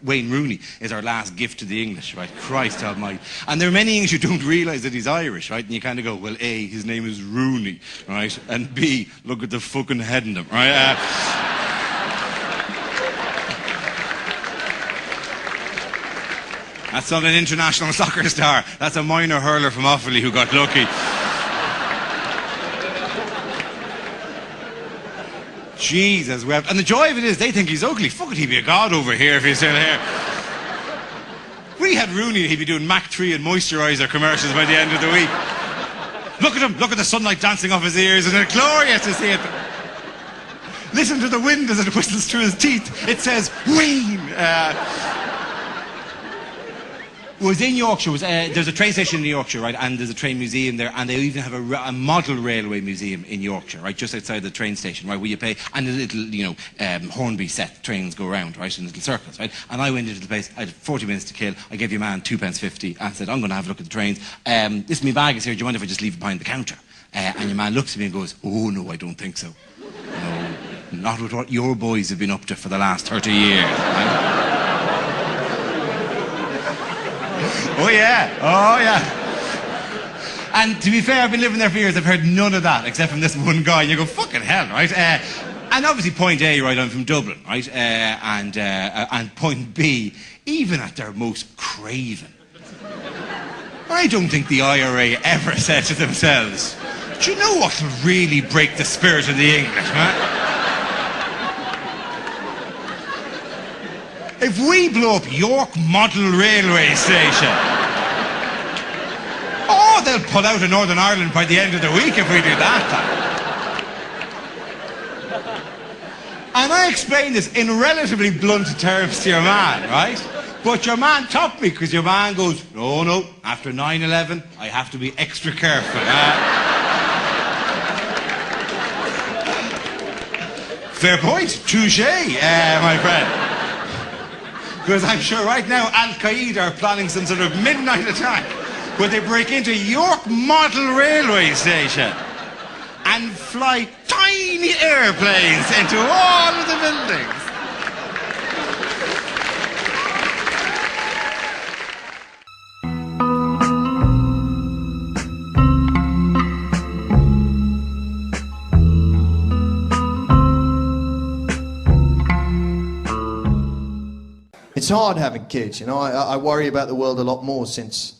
Wayne Rooney is our last gift to the English, right? Christ almighty. And there are many English who don't realise that he's Irish, right? And you kind of go, well, A, his name is Rooney, right? And B, look at the fucking head in him, right? That's not an international soccer star. That's a minor hurler from Offaly who got lucky. Jesus, well, and the joy of it is they think he's ugly. Fuck it, he'd be a god over here if he's still here. We had Rooney, he'd be doing Mach 3 and moisturiser commercials by the end of the week. Look at him, look at the sunlight dancing off his ears, and it's glorious to see it. Listen to the wind as it whistles through his teeth. It says, Wayne! Was in Yorkshire, there's a train station in Yorkshire, right, and there's a train museum there, and they even have a model railway museum in Yorkshire, right, just outside the train station, right, where you pay, and a little, Hornby set trains go around, right, in little circles, right, and I went into the place, I had 40 minutes to kill, I gave your man £2.50, and said, I'm going to have a look at the trains, this, my bag is here, do you mind if I just leave it behind the counter? And your man looks at me and goes, oh, no, I don't think so. No, not with what your boys have been up to for the last 30 years, right? Oh yeah. And to be fair, I've been living there for years, I've heard none of that, except from this one guy, and you go, fucking hell, right? And obviously point A, right, I'm from Dublin, right? And point B, even at their most craven, I don't think the IRA ever said to themselves, do you know what will really break the spirit of the English, huh? If we blow up York Model Railway Station, oh, they'll pull out of Northern Ireland by the end of the week if we do that. And I explained this in relatively blunt terms to your man, right? But your man topped me, because your man goes, no, after 9/11, I have to be extra careful. Fair point, touché, my friend. Because I'm sure right now Al-Qaeda are planning some sort of midnight attack where they break into York Model Railway Station and fly tiny airplanes into all of the buildings. It's hard having kids, I worry about the world a lot more since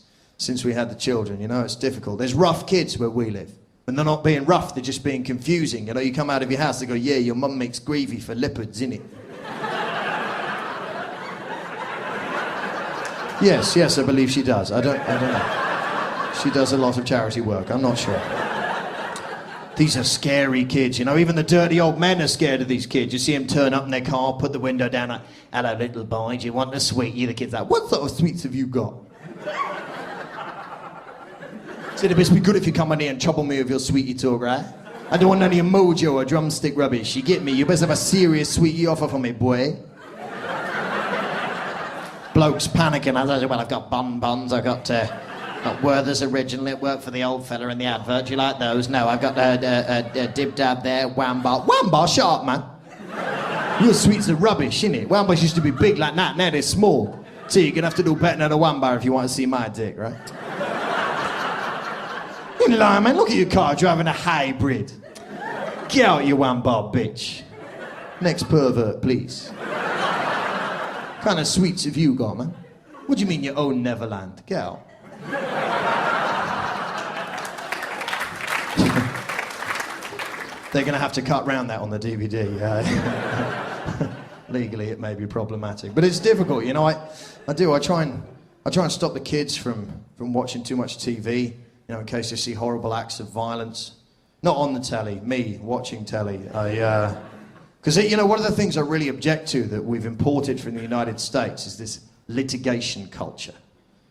we had the children, it's difficult. There's rough kids where we live. And they're not being rough, they're just being confusing. You come out of your house, they go, yeah, your mum makes gravy for leopards, innit? Yes, I believe she does. I don't know. She does a lot of charity work, I'm not sure. These are scary kids, even the dirty old men are scared of these kids. You see them turn up in their car, put the window down, like, hello, little boy, do you want a sweetie? The kid's like, what sort of sweets have you got? Said, it must be good if you come in here and trouble me with your sweetie talk, right? I don't want any mojo or drumstick rubbish. You get me? You best have a serious sweetie offer for me, boy. Blokes panicking. I said, well, I've got buns, I've got Werther's originally, it worked for the old fella in the advert. Do you like those? No, I've got Dib Dab there, Wambar. Wambar, shut up, man. Your sweets are rubbish, innit? Wambars used to be big like that, now they're small. So you're gonna have to do better than a Wambar if you want to see my dick, right? You lying, man. Look at your car driving a hybrid. Get out, you Wambar bitch. Next pervert, please. What kind of sweets have you got, man? What do you mean you own Neverland? Get out. They're going to have to cut round that on the DVD. Legally, it may be problematic, but it's difficult. I try and stop the kids from watching too much TV. In case they see horrible acts of violence. Not on the telly. Me watching telly. Because one of the things I really object to that we've imported from the United States is this litigation culture.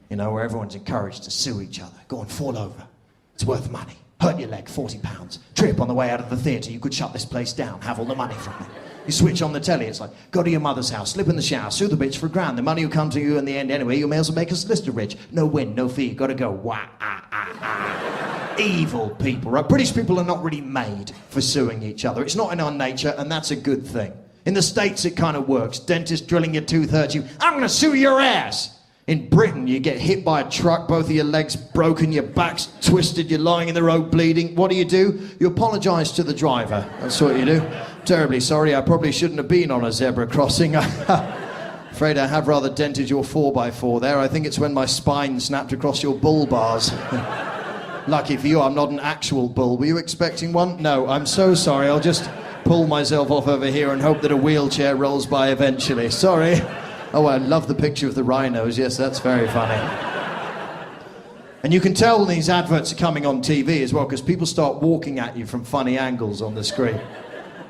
Where everyone's encouraged to sue each other. Go and fall over. It's worth money. Hurt your leg, £40. Trip on the way out of the theatre. You could shut this place down. Have all the money from it. You switch on the telly. It's like, go to your mother's house, slip in the shower, sue the bitch for £1,000. The money will come to you in the end anyway. You may as well make a solicitor rich. No win, no fee. Gotta go. Wah, Evil people, right? British people are not really made for suing each other. It's not in our nature, and that's a good thing. In the States, it kind of works. Dentist drilling your tooth hurts you. I'm going to sue your ass. In Britain, you get hit by a truck, both of your legs broken, your back's twisted, you're lying in the road bleeding. What do? You apologise to the driver. That's what you do. Terribly sorry, I probably shouldn't have been on a zebra crossing. Afraid I have rather dented your 4x4 there. I think it's when my spine snapped across your bull bars. Lucky for you, I'm not an actual bull. Were you expecting one? No, I'm so sorry. I'll just pull myself off over here and hope that a wheelchair rolls by eventually. Sorry. Oh, I love the picture of the rhinos. Yes, that's very funny. And you can tell when these adverts are coming on TV as well, because people start walking at you from funny angles on the screen.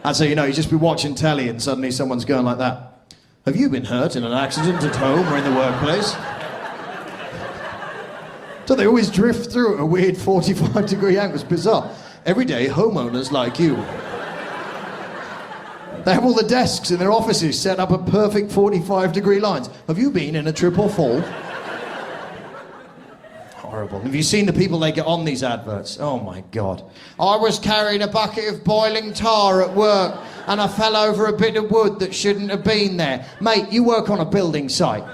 And so, you know, you just be watching telly and suddenly someone's going like that. Have you been hurt in an accident at home or in the workplace? So they always drift through at a weird 45-degree angle. It's bizarre. Every day, homeowners like you. They have all the desks in their offices set up at perfect 45-degree lines. Have you been in a triple fall? Horrible. Have you seen the people they get on these adverts? Oh my God. I was carrying a bucket of boiling tar at work and I fell over a bit of wood that shouldn't have been there. Mate, you work on a building site.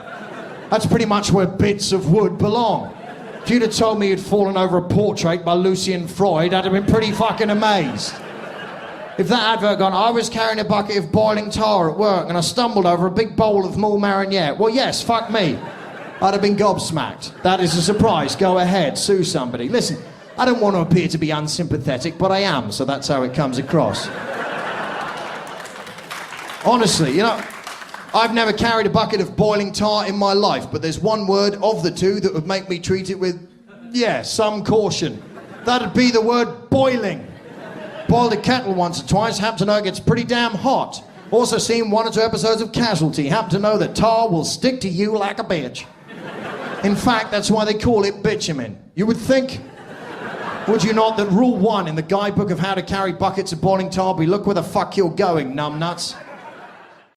That's pretty much where bits of wood belong. If you'd have told me you'd fallen over a portrait by Lucian Freud, I'd have been pretty fucking amazed. If that advert gone, I was carrying a bucket of boiling tar at work and I stumbled over a big bowl of Moule Marinière. Well, yes, fuck me. I'd have been gobsmacked. That is a surprise. Go ahead, sue somebody. Listen, I don't want to appear to be unsympathetic, but I am, so that's how it comes across. Honestly, you know, I've never carried a bucket of boiling tar in my life, but there's one word of the two that would make me treat it with, yeah, some caution. That'd be the word boiling. Boiled a kettle once or twice, happen to know it gets pretty damn hot. Also seen 1 or 2 episodes of Casualty, happen to know that tar will stick to you like a bitch. In fact, that's why they call it bitumen. You would think, would you not, that rule 1 in the guidebook of how to carry buckets of boiling tar be look where the fuck you're going, numbnuts.